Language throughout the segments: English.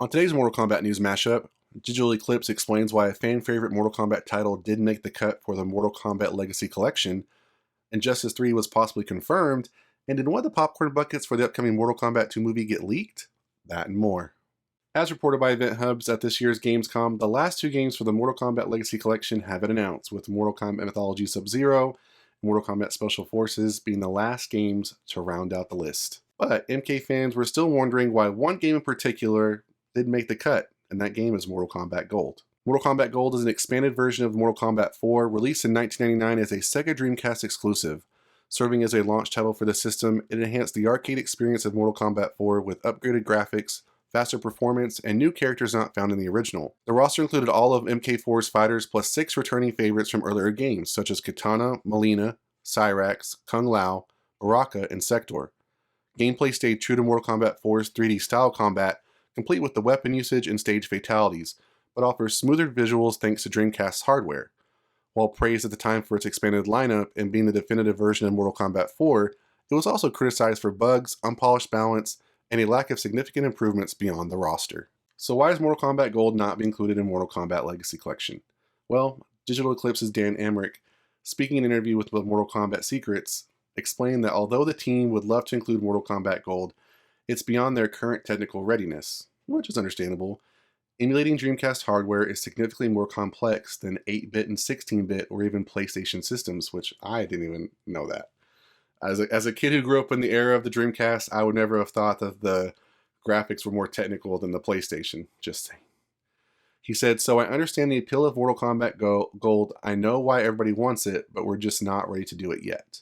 On today's Mortal Kombat News MashUp, Digital Eclipse explains why a fan-favorite Mortal Kombat title didn't make the cut for the Mortal Kombat Legacy Collection, Injustice 3 was possibly confirmed, and did one of the popcorn buckets for the upcoming Mortal Kombat 2 movie get leaked? That and more. As reported by Event Hubs at this year's Gamescom, the last two games for the Mortal Kombat Legacy Collection have been announced, with Mortal Kombat Mythology Sub-Zero and Mortal Kombat Special Forces being the last games to round out the list. But MK fans were still wondering why one game in particular didn't make the cut, and that game is Mortal Kombat Gold. Mortal Kombat Gold is an expanded version of Mortal Kombat 4, released in 1999 as a Sega Dreamcast exclusive. Serving as a launch title for the system, it enhanced the arcade experience of Mortal Kombat 4 with upgraded graphics, faster performance, and new characters not found in the original. The roster included all of MK4's fighters plus 6 returning favorites from earlier games, such as Kitana, Mileena, Cyrax, Kung Lao, Baraka, and Sector. Gameplay stayed true to Mortal Kombat 4's 3D style combat, complete with the weapon usage and stage fatalities, but offers smoother visuals thanks to Dreamcast's hardware. While praised at the time for its expanded lineup and being the definitive version of Mortal Kombat 4, it was also criticized for bugs, unpolished balance, and a lack of significant improvements beyond the roster. So why is Mortal Kombat Gold not be included in Mortal Kombat Legacy Collection? Well, Digital Eclipse's Dan Emmerich, speaking in an interview with Mortal Kombat Secrets, explained that although the team would love to include Mortal Kombat Gold, it's beyond their current technical readiness, which is understandable. Emulating Dreamcast hardware is significantly more complex than 8-bit and 16-bit or even PlayStation systems, which I didn't even know that. As a kid who grew up in the era of the Dreamcast, I would never have thought that the graphics were more technical than the PlayStation, just saying. He said, "So I understand the appeal of Mortal Kombat Gold. I know why everybody wants it, but we're just not ready to do it yet."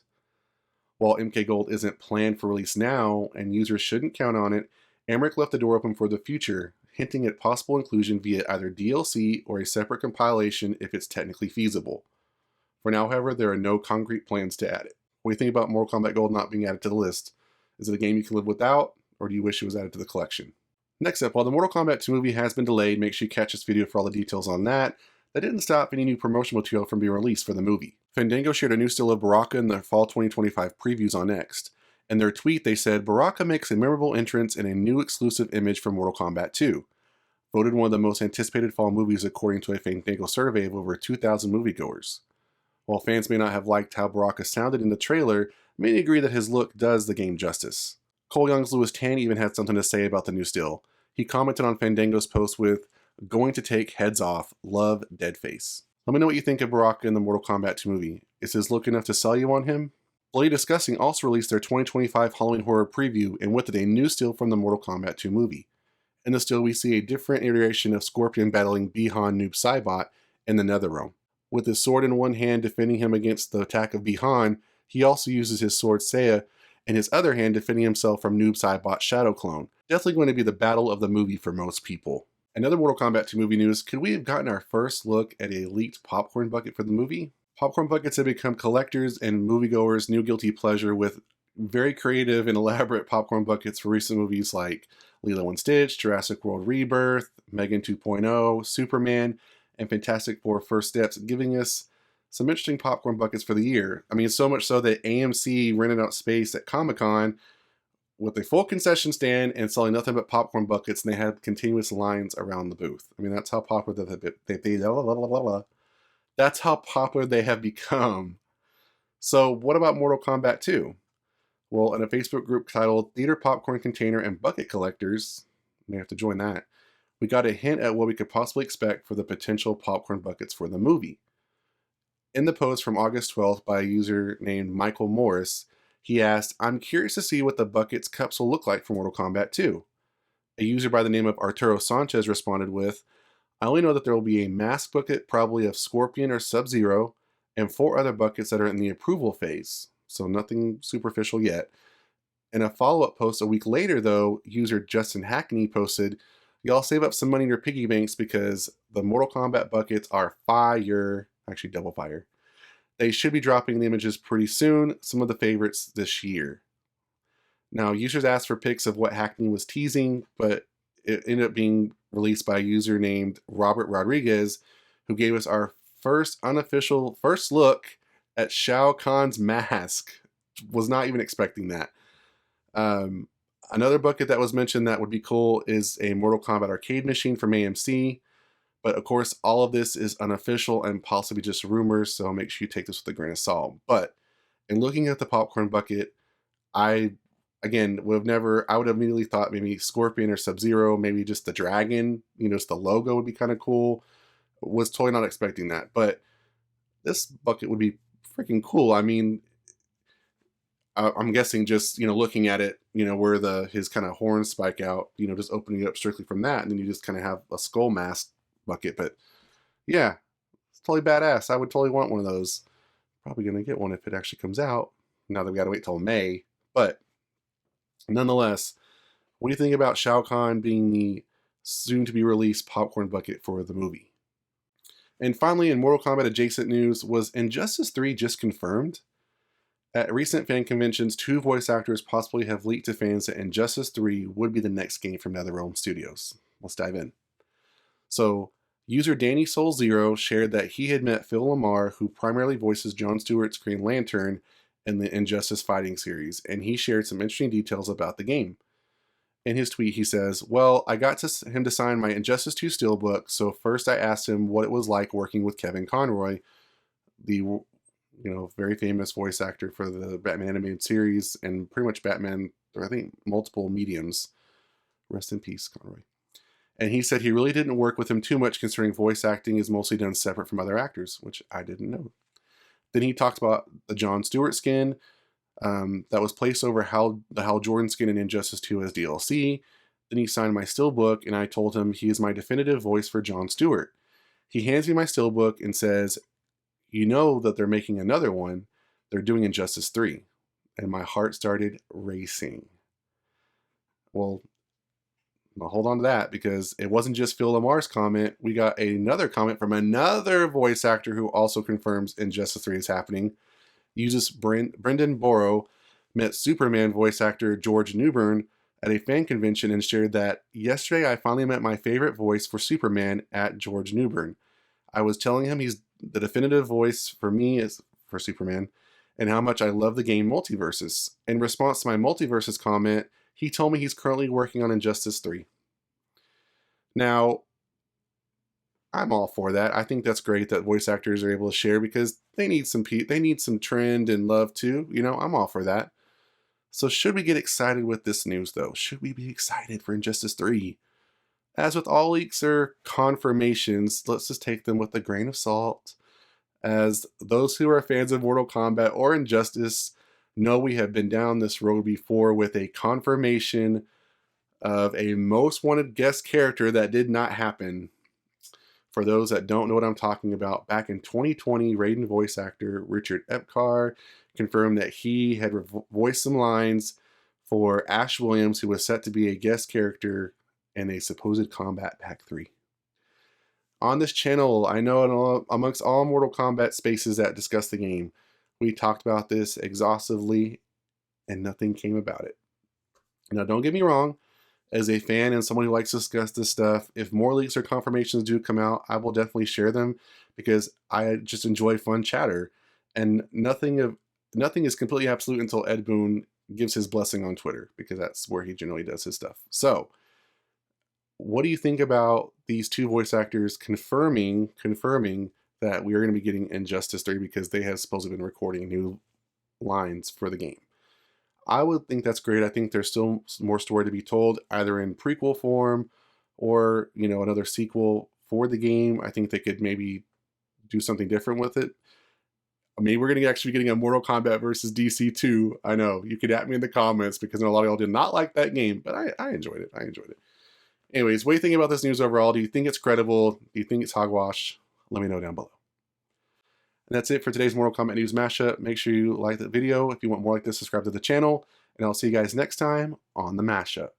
While MK Gold isn't planned for release now, and users shouldn't count on it, Emmerich left the door open for the future, hinting at possible inclusion via either DLC or a separate compilation if it's technically feasible. For now, however, there are no concrete plans to add it. What do you think about Mortal Kombat Gold not being added to the list? Is it a game you can live without, or do you wish it was added to the collection? Next up, while the Mortal Kombat 2 movie has been delayed, make sure you catch this video for all the details on that. That didn't stop any new promotional material from being released for the movie. Fandango shared a new still of Baraka in the fall 2025 previews on Next. In their tweet, they said, "Baraka makes a memorable entrance in a new exclusive image from Mortal Kombat 2. Voted one of the most anticipated fall movies according to a Fandango survey of over 2,000 moviegoers. While fans may not have liked how Baraka sounded in the trailer, many agree that his look does the game justice." Cole Young's Louis Tan even had something to say about the new still. He commented on Fandango's post with, "Going to take heads off, love Deadface." Let me know what you think of Baraka in the Mortal Kombat 2 movie. Is his look enough to sell you on him? Bloody Disgusting also released their 2025 Halloween horror preview and with it a new still from the Mortal Kombat 2 movie. In the still, we see a different iteration of Scorpion battling Bihan Noob Saibot in the Netherrealm. With his sword in one hand defending him against the attack of Bihan, he also uses his sword Seiya in his other hand defending himself from Noob Saibot's shadow clone. Definitely going to be the battle of the movie for most people. Another Mortal Kombat 2 movie news, could we have gotten our first look at a leaked popcorn bucket for the movie? Popcorn buckets have become collectors and moviegoers' new guilty pleasure, with very creative and elaborate popcorn buckets for recent movies like Lilo and Stitch, Jurassic World Rebirth, Megan 2.0, Superman, and Fantastic Four First Steps, giving us some interesting popcorn buckets for the year. I mean, so much so that AMC rented out space at Comic-Con with a full concession stand and selling nothing but popcorn buckets, and they had continuous lines around the booth. I mean, that's how popular that's how popular they have become. So what about Mortal Kombat 2? Well, in a Facebook group titled Theater Popcorn Container and Bucket Collectors, you may have to join that, we got a hint at what we could possibly expect for the potential popcorn buckets for the movie. In the post from August 12th by a user named Michael Morris, he asked, "I'm curious to see what the buckets cups will look like for Mortal Kombat 2. A user by the name of Arturo Sanchez responded with, "I only know that there will be a mask bucket, probably of Scorpion or Sub-Zero, and 4 other buckets that are in the approval phase, so nothing superficial yet." In a follow-up post a week later, though, user Justin Hackney posted, "Y'all save up some money in your piggy banks because the Mortal Kombat buckets are fire," actually double fire. "They should be dropping the images pretty soon, some of the favorites this year." Now, users asked for pics of what Hackney was teasing, but it ended up being released by a user named Robert Rodriguez, who gave us our first unofficial first look at Shao Kahn's mask. Was not even expecting that. Another bucket that was mentioned that would be cool is a Mortal Kombat arcade machine from AMC. But of course, all of this is unofficial and possibly just rumors, so make sure you take this with a grain of salt. But in looking at the popcorn bucket, I, again, I would have immediately thought maybe Scorpion or Sub-Zero, maybe just the dragon, just the logo would be kind of cool. Was totally not expecting that. But this bucket would be freaking cool. I mean, I'm guessing just, looking at it, where his kind of horns spike out, just opening it up strictly from that, and then you just kind of have a skull mask bucket. But yeah, it's totally badass. I would totally want one of those. Probably gonna get one if it actually comes out. Now that we gotta wait till May. But nonetheless, what do you think about Shao Kahn being the soon to be released popcorn bucket for the movie? And finally, in Mortal Kombat adjacent news, was Injustice 3 just confirmed? At recent fan conventions, 2 voice actors possibly have leaked to fans that Injustice 3 would be the next game from NetherRealm Studios. Let's dive in. So, user Danny Soul Zero shared that he had met Phil Lamar, who primarily voices Jon Stewart's Green Lantern in the Injustice fighting series, and he shared some interesting details about the game. In his tweet, he says, "Well, I got him to sign my Injustice 2 steelbook, so first I asked him what it was like working with Kevin Conroy, the very famous voice actor for the Batman animated series and pretty much Batman, or I think multiple mediums. Rest in peace, Conroy." And he said he really didn't work with him too much, considering voice acting is mostly done separate from other actors, which I didn't know. Then he talked about the Jon Stewart skin that was placed over the Hal Jordan skin in Injustice 2 as DLC. Then he signed my steelbook, and I told him he is my definitive voice for Jon Stewart. He hands me my steelbook and says, "You know that they're making another one. They're doing Injustice 3. And my heart started racing. Well, I'll hold on to that, because it wasn't just Phil Lamar's comment. We got another comment from another voice actor who also confirms Injustice 3 is happening. Uses Brendan Borrow met Superman voice actor George Newbern at a fan convention and shared that, "Yesterday I finally met my favorite voice for Superman at George Newbern. I was telling him he's the definitive voice for me is for Superman, and how much I love the game Multiverses. In response to my Multiverses comment, he told me he's currently working on Injustice 3. Now, I'm all for that. I think that's great that voice actors are able to share, because they need some trend and love too. I'm all for that. So should we get excited with this news though? Should we be excited for Injustice 3? As with all leaks or confirmations, let's just take them with a grain of salt, as those who are fans of Mortal Kombat or Injustice know we have been down this road before with a confirmation of a most wanted guest character that did not happen. For those that don't know what I'm talking about, back in 2020, Raiden voice actor Richard Epcar confirmed that he had voiced some lines for Ash Williams, who was set to be a guest character in a supposed Kombat Pack 3. On this channel, I know amongst all Mortal Kombat spaces that discuss the game, we talked about this exhaustively and nothing came about it. Now, don't get me wrong, as a fan and someone who likes to discuss this stuff, if more leaks or confirmations do come out, I will definitely share them, because I just enjoy fun chatter. And nothing is completely absolute until Ed Boon gives his blessing on Twitter, because that's where he generally does his stuff. So, what do you think about these 2 voice actors confirming that we are going to be getting Injustice 3, because they have supposedly been recording new lines for the game? I would think that's great. I think there's still more story to be told, either in prequel form or, another sequel for the game. I think they could maybe do something different with it. Maybe we're actually getting a Mortal Kombat versus DC 2. I know, you could at me in the comments, because I know a lot of y'all did not like that game, but I enjoyed it. Anyways, what do you think about this news overall? Do you think it's credible? Do you think it's hogwash? Let me know down below. And that's it for today's Mortal Kombat News Mashup. Make sure you like the video. If you want more like this, subscribe to the channel. And I'll see you guys next time on the Mashup.